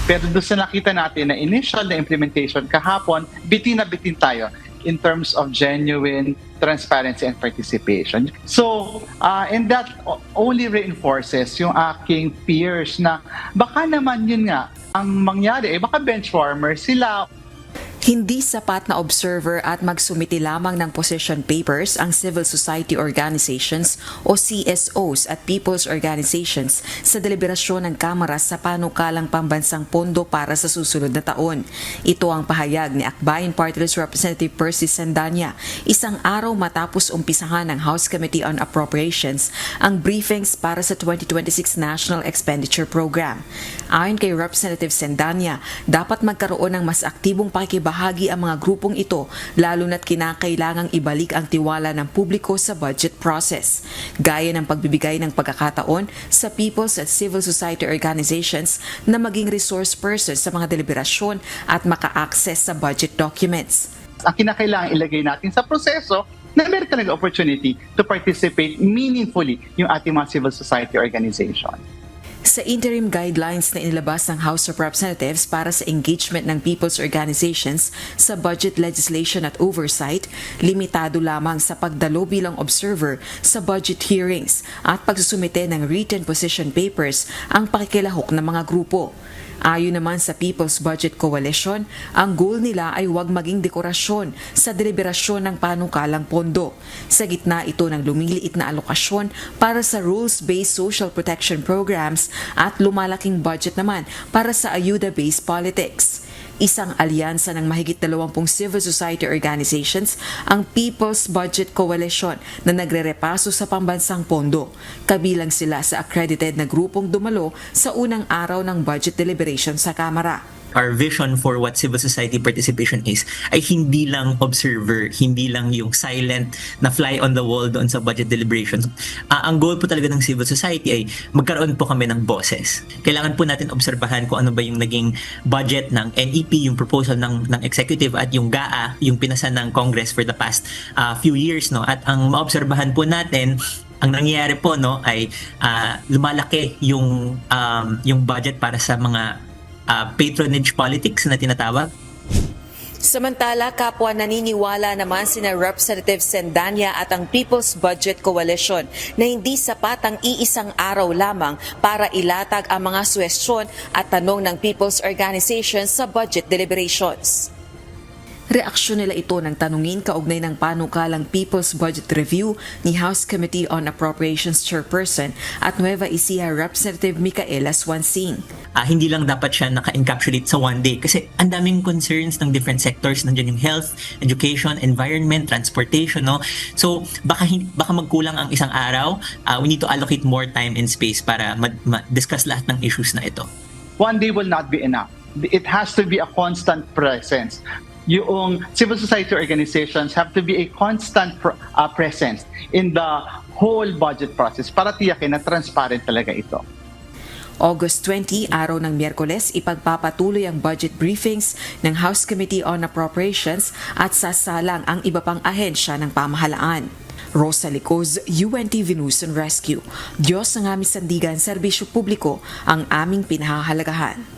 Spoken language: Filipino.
Pero doon sa nakita natin na initial na implementation kahapon, bitin na bitin tayo in terms of genuine transparency and participation. So, and that only reinforces yung aking fears na baka naman yun nga, ang mangyari, baka bench warmer sila. Hindi sapat na observer at magsumiti lamang ng position papers ang civil society organizations o CSOs at people's organizations sa deliberasyon ng Kamara sa panukalang pambansang pondo para sa susunod na taon. Ito ang pahayag ni Akbayan Party List Representative Percy Sandanya isang araw matapos umpisahan ng House Committee on Appropriations ang briefings para sa 2026 National Expenditure Program. Ayon kay Representative Sandanya, dapat magkaroon ng mas aktibong pakikibahagi ang mga grupong ito lalo na't kinakailangang ibalik ang tiwala ng publiko sa budget process, gaya ng pagbibigay ng pagkakataon sa people's at civil society organizations na maging resource persons sa mga deliberasyon at maka-access sa budget documents. Ang kinakailangan ilagay natin sa proseso na meron talaga opportunity to participate meaningfully yung ating mga civil society organization. Sa interim guidelines na inilabas ng House of Representatives para sa engagement ng people's organizations sa budget legislation at oversight, limitado lamang sa pagdalo bilang observer sa budget hearings at pagsusumite ng written position papers ang pakikilahok ng mga grupo. Ayon naman sa People's Budget Coalition, ang goal nila ay huwag maging dekorasyon sa deliberasyon ng panukalang pondo. Sa gitna ito ng lumiliit na alokasyon para sa rules-based social protection programs at lumalaking budget naman para sa ayuda-based politics. Isang alyansa ng mahigit 20 civil society organizations ang People's Budget Coalition na nagre-repaso sa pambansang pondo. Kabilang sila sa accredited na grupong dumalo sa unang araw ng budget deliberation sa Kamara. Our vision for what civil society participation is ay hindi lang observer, hindi lang yung silent na fly on the wall doon sa budget deliberations. Ang goal po talaga ng civil society ay magkaroon po kami ng boses. Kailangan po natin obserbahan kung ano ba yung naging budget ng NEP, yung proposal ng executive at yung GAA, yung pinasa ng Congress for the past few years, no. At ang maobserbahan po natin, ang nangyayari po, no, ay lumalaki yung budget para sa mga patronage politics na tinatawag. Samantala, kapwa naniniwala naman sina Representative Sandanya at ang People's Budget Coalition na hindi sapat ang iisang araw lamang para ilatag ang mga suwestyon at tanong ng people's organizations sa budget deliberations. Reaksyon nila ito nang tanungin kaugnay ng panukalang People's Budget Review ni House Committee on Appropriations Chairperson at Nueva Ecija Representative Micaela Swansing. Hindi lang dapat siya naka-encapsulate sa one day kasi ang daming concerns ng different sectors. Nandiyan yung health, education, environment, transportation, no? So baka magkulang ang isang araw. We need to allocate more time and space para discuss lahat ng issues na ito. One day will not be enough. It has to be a constant presence. Yung civil society organizations have to be a constant presence in the whole budget process para tiyakin na transparent talaga ito. August 20, araw ng Miyerkules, ipagpapatuloy ang budget briefings ng House Committee on Appropriations at sasalang ang iba pang ahensya ng pamahalaan. Rosa Licoz, UNTV News and Rescue. Diyos ang aming sandigan, serbisyo publiko ang aming pinahahalagahan.